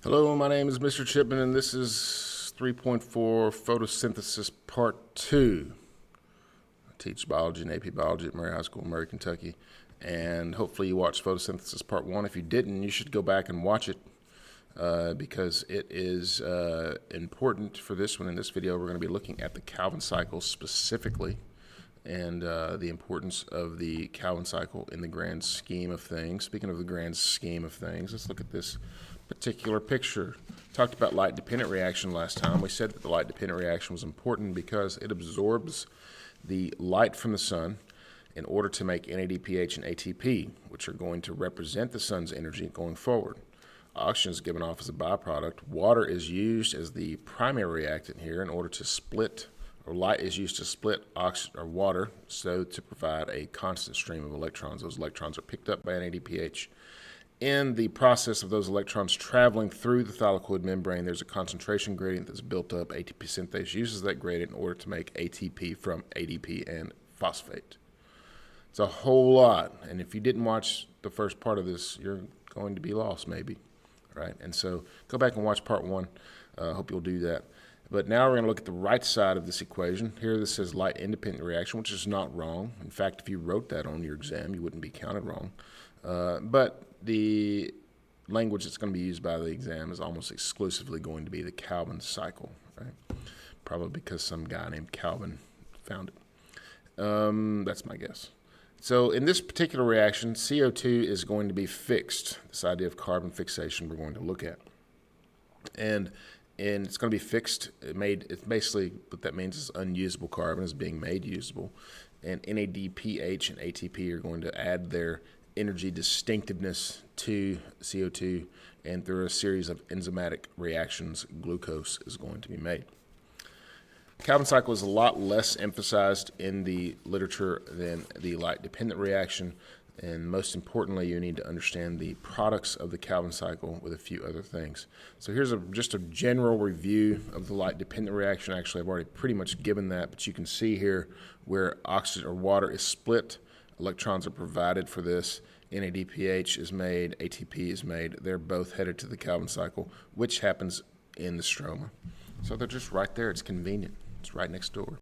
Hello, my name is Mr. Chipman, and this is 3.4 Photosynthesis Part 2. I teach biology and AP biology at Murray High School in Murray, Kentucky, and hopefully you watched Photosynthesis Part 1. If you didn't, you should go back and watch it because it is important for this one. In this video, we're going to be looking at the Calvin cycle specifically and the importance of the Calvin cycle in the grand scheme of things. Speaking of the grand scheme of things, let's look at this particular picture. Talked about light-dependent reaction last time. We said that the light-dependent reaction was important because it absorbs the light from the sun in order to make NADPH and ATP, which are going to represent the sun's energy going forward. Oxygen is given off as a byproduct. Water is used as the primary reactant here in order to split, or light is used to split oxygen or water, so to provide a constant stream of electrons. Those electrons are picked up by NADPH. In the process of those electrons traveling through the thylakoid membrane, there's a concentration gradient that's built up. ATP synthase uses that gradient in order to make ATP from ADP and phosphate. It's a whole lot, and if you didn't watch the first part of this, you're going to be lost maybe, right? And so go back and watch part 1. Hope you'll do that. But now we're going to look at the right side of this equation. Here this says light-independent reaction, which is not wrong. In fact, if you wrote that on your exam, you wouldn't be counted wrong. But the language that's going to be used by the exam is almost exclusively going to be the Calvin cycle, right? Probably because some guy named Calvin found it. That's my guess. So in this particular reaction, CO2 is going to be fixed. This idea of carbon fixation we're going to look at. And it's going to be fixed, it's basically what that means is unusable carbon is being made usable. And NADPH and ATP are going to add their energy distinctiveness to CO2, and through a series of enzymatic reactions, glucose is going to be made. Calvin cycle is a lot less emphasized in the literature than the light-dependent reaction, and most importantly, you need to understand the products of the Calvin cycle with a few other things. So here's just a general review of the light-dependent reaction. Actually, I've already pretty much given that, but you can see here where oxygen or water is split. Electrons are provided for this. NADPH is made, ATP is made. They're both headed to the Calvin cycle, which happens in the stroma. So they're just right there. It's convenient. It's right next door.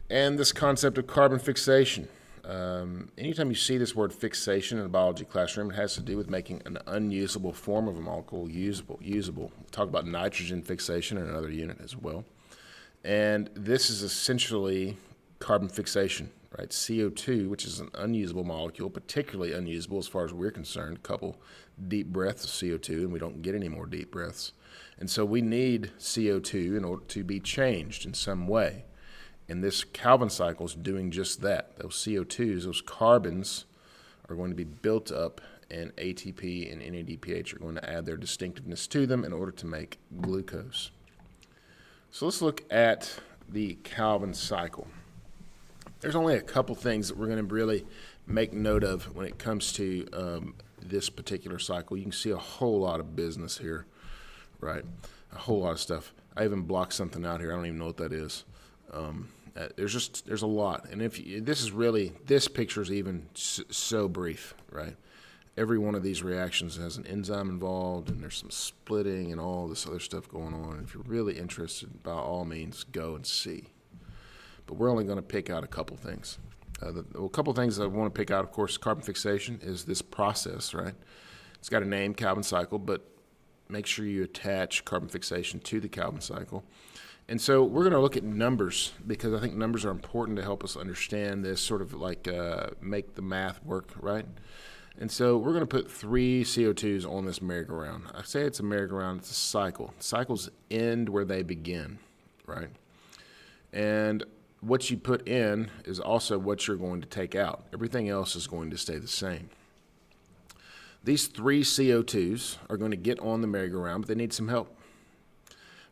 And this concept of carbon fixation. Anytime you see this word fixation in a biology classroom, it has to do with making an unusable form of a molecule usable. We'll talk about nitrogen fixation in another unit as well. And this is essentially carbon fixation, right? CO2, which is an unusable molecule, particularly unusable as far as we're concerned. A couple deep breaths of CO2, and we don't get any more deep breaths. And so we need CO2 in order to be changed in some way. And this Calvin cycle is doing just that. Those CO2s, those carbons, are going to be built up, and ATP and NADPH are going to add their distinctiveness to them in order to make glucose. So let's look at the Calvin cycle. There's only a couple things that we're going to really make note of when it comes to this particular cycle. You can see a whole lot of business here, right? A whole lot of stuff. I even blocked something out here. I don't even know what that is. There's a lot, and this picture is even so brief, right? Every one of these reactions has an enzyme involved, and there's some splitting and all this other stuff going on. If you're really interested, by all means, go and see. But we're only going to pick out a couple things. A couple things I want to pick out, of course, carbon fixation is this process, right? It's got a name, Calvin cycle, but make sure you attach carbon fixation to the Calvin cycle. And so we're going to look at numbers because I think numbers are important to help us understand this, sort of like make the math work, right? And so we're going to put 3 CO2s on this merry-go-round. I say it's a merry-go-round, it's a cycle. Cycles end where they begin, right? And what you put in is also what you're going to take out. Everything else is going to stay the same. These 3 CO2s are going to get on the merry-go-round, but they need some help.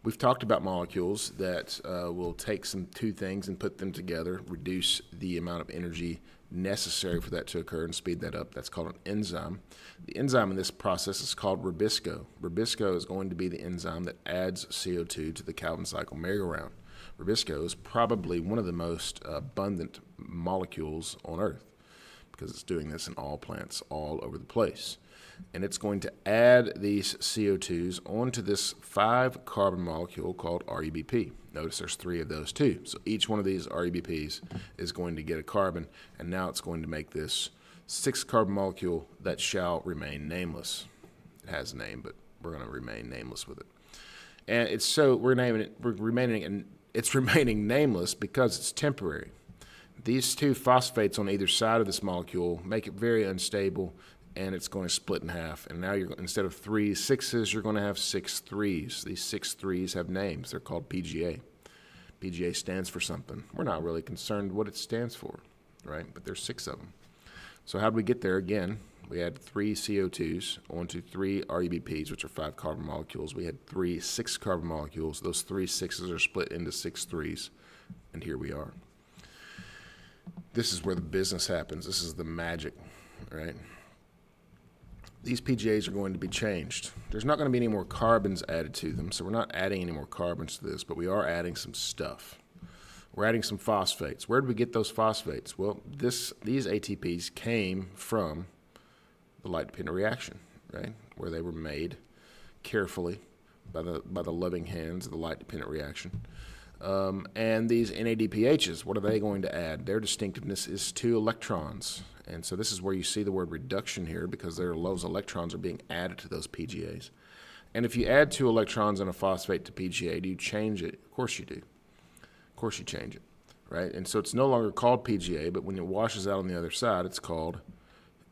We've talked about molecules that will take two things and put them together, reduce the amount of energy necessary for that to occur and speed that up. That's called an enzyme. The enzyme in this process is called ribisco. Ribisco is going to be the enzyme that adds CO2 to the Calvin cycle merry-go-round. Ribisco is probably one of the most abundant molecules on Earth because it's doing this in all plants all over the place. and it's going to add these CO2s onto this 5-carbon molecule called RUBP. Notice there's 3 of those too. So each one of these RUBPs is going to get a carbon, and now it's going to make this 6-carbon molecule that shall remain nameless. It has a name, but we're going to remain nameless with it. And it's remaining nameless because it's temporary. These 2 phosphates on either side of this molecule make it very unstable, and it's going to split in half. And now instead of 3 6s, you're going to have 6 3s. These 6 3s have names. They're called PGA. PGA stands for something. We're not really concerned what it stands for, right? But there's 6 of them. So how did we get there? Again, we had 3 CO2s onto 3 RUBPs, which are 5-carbon molecules. We had 3 6-carbon molecules. Those 3 6s are split into 6 3s, and here we are. This is where the business happens. This is the magic, right? These PGAs are going to be changed. There's not going to be any more carbons added to them, so we're not adding any more carbons to this, but we are adding some stuff. We're adding some phosphates. Where did we get those phosphates? Well, these ATPs came from the light-dependent reaction, right, where they were made carefully by the loving hands of the light-dependent reaction. And these NADPHs, what are they going to add? Their distinctiveness is 2 electrons. And so this is where you see the word reduction here, because those electrons are being added to those PGAs. And if you add 2 electrons in a phosphate to PGA, do you change it? Of course you do. Of course you change it, right? And so it's no longer called PGA, but when it washes out on the other side, it's called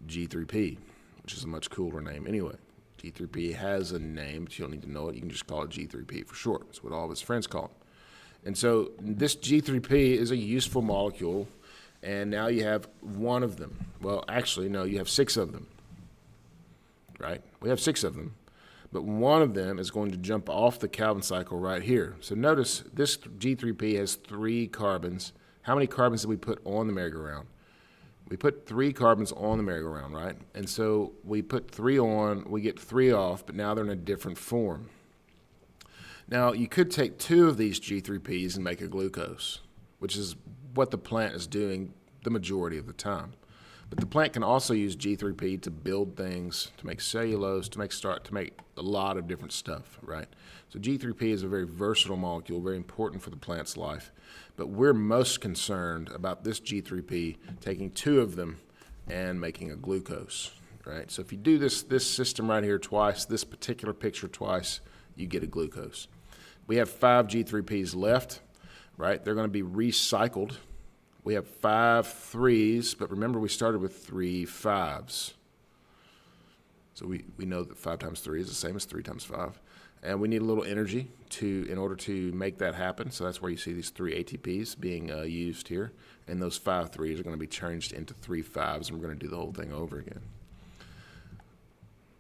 G3P, which is a much cooler name anyway. G3P has a name, but you don't need to know it. You can just call it G3P for short. That's what all of his friends call it. And so this G3P is a useful molecule, and now you have 1 of them. Well, actually, no, you have 6 of them, right? We have 6 of them, but 1 of them is going to jump off the Calvin cycle right here. So notice this G3P has 3 carbons. How many carbons did we put on the merry-go-round? We put 3 carbons on the merry-go-round, right? And so we put 3 on, we get 3 off, but now they're in a different form. Now, you could take 2 of these G3Ps and make a glucose, which is what the plant is doing the majority of the time. But the plant can also use G3P to build things, to make cellulose, to make a lot of different stuff, right? So G3P is a very versatile molecule, very important for the plant's life. But we're most concerned about this G3P taking 2 of them and making a glucose, right? So if you do this system right here twice, this particular picture twice, you get a glucose. We have 5 G3Ps left, right? They're going to be recycled. We have 5 3s, but remember we started with 3 5s. So we know that 5 times 3 is the same as 3 times 5. And we need a little energy in order to make that happen. So that's where you see these 3 ATPs being used here. And those 5 3s are going to be changed into 3 5s, and we're going to do the whole thing over again.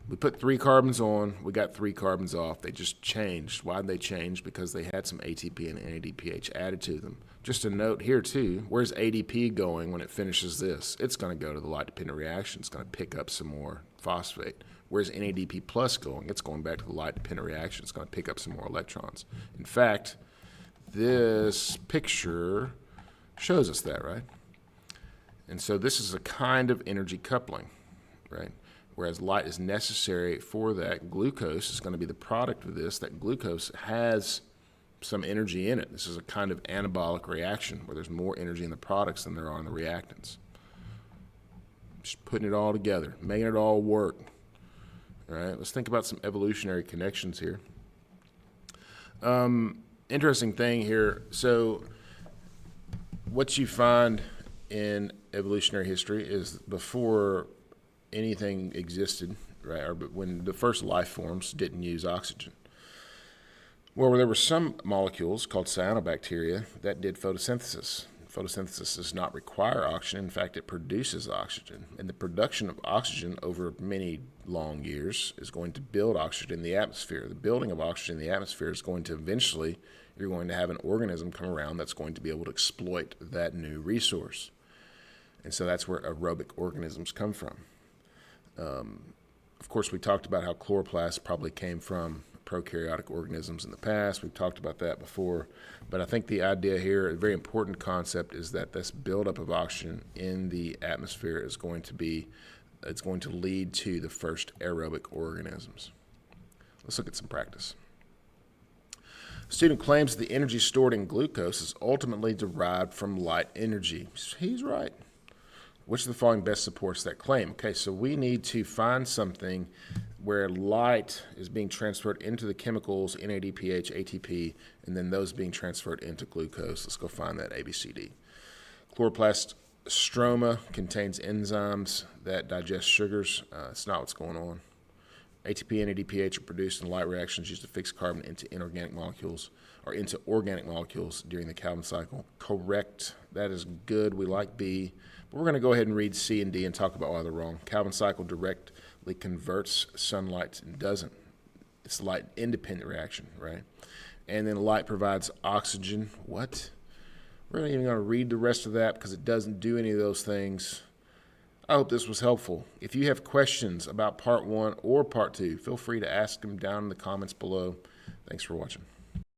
We put 3 carbons on, we got 3 carbons off. They just changed. Why did they change? Because they had some ATP and NADPH added to them. Just a note here too, where's ADP going when it finishes this? It's going to go to the light-dependent reaction. It's going to pick up some more phosphate. Where's NADP plus going? It's going back to the light-dependent reaction. It's going to pick up some more electrons. In fact, this picture shows us that, right? And so this is a kind of energy coupling, right? Whereas light is necessary for that. Glucose is going to be the product of this. That glucose has some energy in it. This is a kind of anabolic reaction where there's more energy in the products than there are in the reactants. Just putting it all together, making it all work. All right, let's think about some evolutionary connections here. Interesting thing here. So what you find in evolutionary history is before anything existed, right, or when the first life forms didn't use oxygen. Well, there were some molecules called cyanobacteria that did photosynthesis. Photosynthesis does not require oxygen. In fact, it produces oxygen. And the production of oxygen over many long years is going to build oxygen in the atmosphere. The building of oxygen in the atmosphere is going to eventually, you're going to have an organism come around that's going to be able to exploit that new resource. And so that's where aerobic organisms come from. Of course, we talked about how chloroplasts probably came from prokaryotic organisms in the past. We've talked about that before. But I think the idea here, a very important concept, is that this buildup of oxygen in the atmosphere is going to be it's going to lead to the first aerobic organisms. Let's look at some practice. The student claims that the energy stored in glucose is ultimately derived from light energy. He's right. Which of the following best supports that claim? Okay, so we need to find something where light is being transferred into the chemicals NADPH, ATP, and then those being transferred into glucose. Let's go find that ABCD. Chloroplast stroma contains enzymes that digest sugars. It's not what's going on. ATP and NADPH are produced in light reactions used to fix carbon into inorganic molecules or into organic molecules during the Calvin cycle. Correct. That is good. We like B. But we're going to go ahead and read C and D and talk about why they're wrong. Calvin cycle directly converts sunlight and doesn't. It's a light independent reaction, right? And then light provides oxygen. What? We're not even going to read the rest of that because it doesn't do any of those things. I hope this was helpful. If you have questions about part 1 or part 2, feel free to ask them down in the comments below. Thanks for watching.